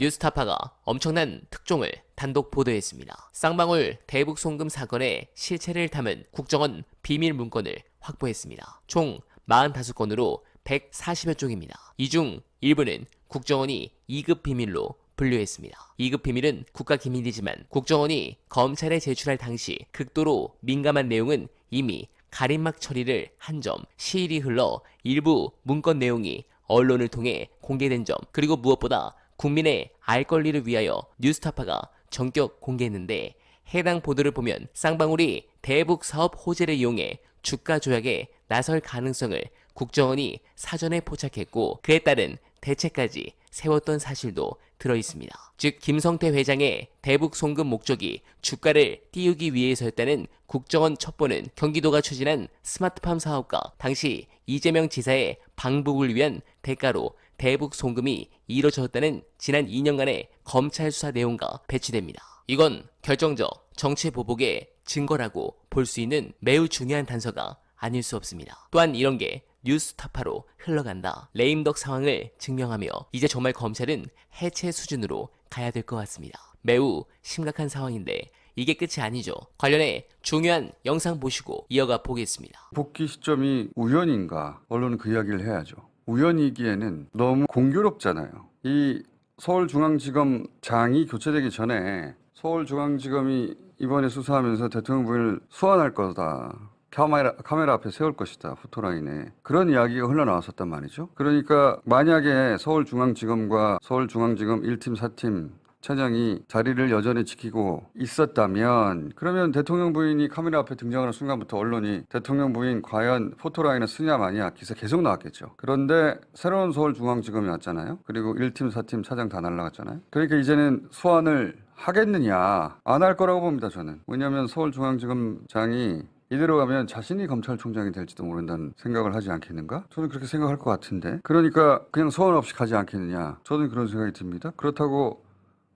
뉴스타파가 엄청난 특종을 단독 보도했습니다. 쌍방울 대북 송금 사건의 실체를 담은 국정원 비밀 문건을 확보했습니다. 총 45건으로 140여 쪽입니다. 이 중 일부는 국정원이 2급 비밀로 분류했습니다. 2급 비밀은 국가기밀이지만 국정원이 검찰에 제출할 당시 극도로 민감한 내용은 이미 가림막 처리를 한 점, 시일이 흘러 일부 문건 내용이 언론을 통해 공개된 점, 그리고 무엇보다 국민의 알 권리를 위하여 뉴스타파가 전격 공개했는데, 해당 보도를 보면 쌍방울이 대북 사업 호재를 이용해 주가 조작에 나설 가능성을 국정원이 사전에 포착했고 그에 따른 대책까지 세웠던 사실도 들어있습니다. 즉 김성태 회장의 대북 송금 목적이 주가를 띄우기 위해서였다는 국정원 첩보는 경기도가 추진한 스마트팜 사업과 당시 이재명 지사의 방북을 위한 대가로 대북 송금이 이뤄졌다는 지난 2년간의 검찰 수사 내용과 배치됩니다. 이건 결정적 정치 보복의 증거라고 볼 수 있는 매우 중요한 단서가 아닐 수 없습니다. 또한 이런 게 뉴스타파로 흘러간다, 레임덕 상황을 증명하며 이제 정말 검찰은 해체 수준으로 가야 될 것 같습니다. 매우 심각한 상황인데 이게 끝이 아니죠. 관련해 중요한 영상 보시고 이어가 보겠습니다. 복귀 시점이 우연인가? 언론은 그 이야기를 해야죠. 우연이기에는 너무 공교롭잖아요. 이 서울중앙지검장이 교체되기 전에 서울중앙지검이 이번에 수사하면서 대통령 부인을 소환할 거다, 카메라 앞에 세울 것이다, 포토라인에, 그런 이야기가 흘러나왔었단 말이죠. 그러니까 만약에 서울중앙지검과 서울중앙지검 1팀, 4팀 차장이 자리를 여전히 지키고 있었다면, 그러면 대통령 부인이 카메라 앞에 등장하는 순간부터 언론이 대통령 부인 과연 포토라인을 쓰냐 마냐 기사 계속 나왔겠죠. 그런데 새로운 서울중앙지검이 왔잖아요. 그리고 1팀, 4팀 차장 다 날라갔잖아요. 그러니까 이제는 소환을 하겠느냐? 안 할 거라고 봅니다, 저는. 왜냐하면 서울중앙지검장이 이대로 가면 자신이 검찰총장이 될지도 모른다는 생각을 하지 않겠는가? 저는 그렇게 생각할 것 같은데. 그러니까 그냥 소환 없이 가지 않겠느냐? 저는 그런 생각이 듭니다. 그렇다고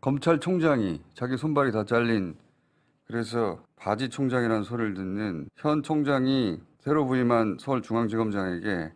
검찰총장이 자기 손발이 다 잘린, 그래서 바지 총장이라는 소리를 듣는 현 총장이 새로 부임한 서울중앙지검장에게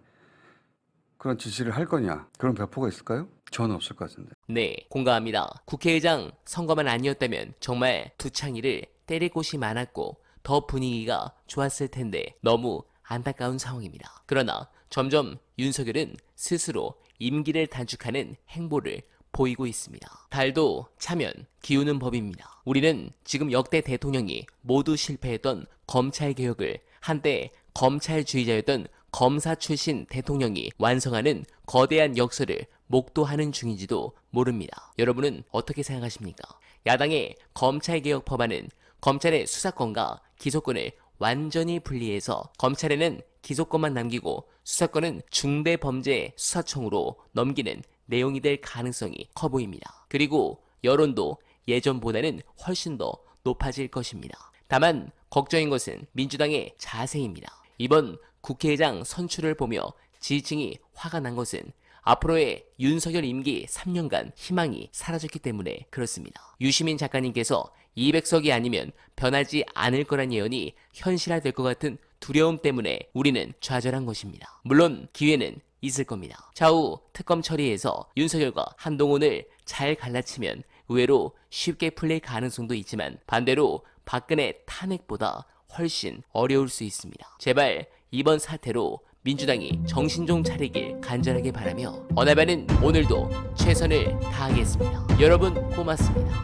그런 지시를 할 거냐? 그런 배포가 있을까요? 저는 없을 것 같은데. 네, 공감합니다. 국회의장 선거만 아니었다면 정말 두창이를 때릴 곳이 많았고 더 분위기가 좋았을 텐데 너무 안타까운 상황입니다. 그러나 점점 윤석열은 스스로 임기를 단축하는 행보를 보이고 있습니다. 달도 차면 기우는 법입니다. 우리는 지금 역대 대통령이 모두 실패했던 검찰개혁을 한때 검찰주의자였던 검사 출신 대통령이 완성하는 거대한 역설을 목도하는 중인지도 모릅니다. 여러분은 어떻게 생각하십니까? 야당의 검찰개혁 법안은 검찰의 수사권과 기소권을 완전히 분리해서 검찰에는 기소권만 남기고 수사권은 중대범죄수사청으로 넘기는 내용이 될 가능성이 커 보입니다. 그리고 여론도 예전보다는 훨씬 더 높아질 것입니다. 다만 걱정인 것은 민주당의 자세입니다. 이번 국회의장 선출을 보며 지지층이 화가 난 것은 앞으로의 윤석열 임기 3년간 희망이 사라졌기 때문에 그렇습니다. 유시민 작가님께서 200석이 아니면 변하지 않을 거란 예언이 현실화될 것 같은 두려움 때문에 우리는 좌절한 것입니다. 물론 기회는 있을 겁니다. 차후 특검 처리해서 윤석열과 한동훈을 잘 갈라치면 의외로 쉽게 풀릴 가능성도 있지만 반대로 박근혜 탄핵보다 훨씬 어려울 수 있습니다. 제발 이번 사태로 민주당이 정신 좀 차리길 간절하게 바라며, 어나바는 오늘도 최선을 다하겠습니다. 여러분 고맙습니다.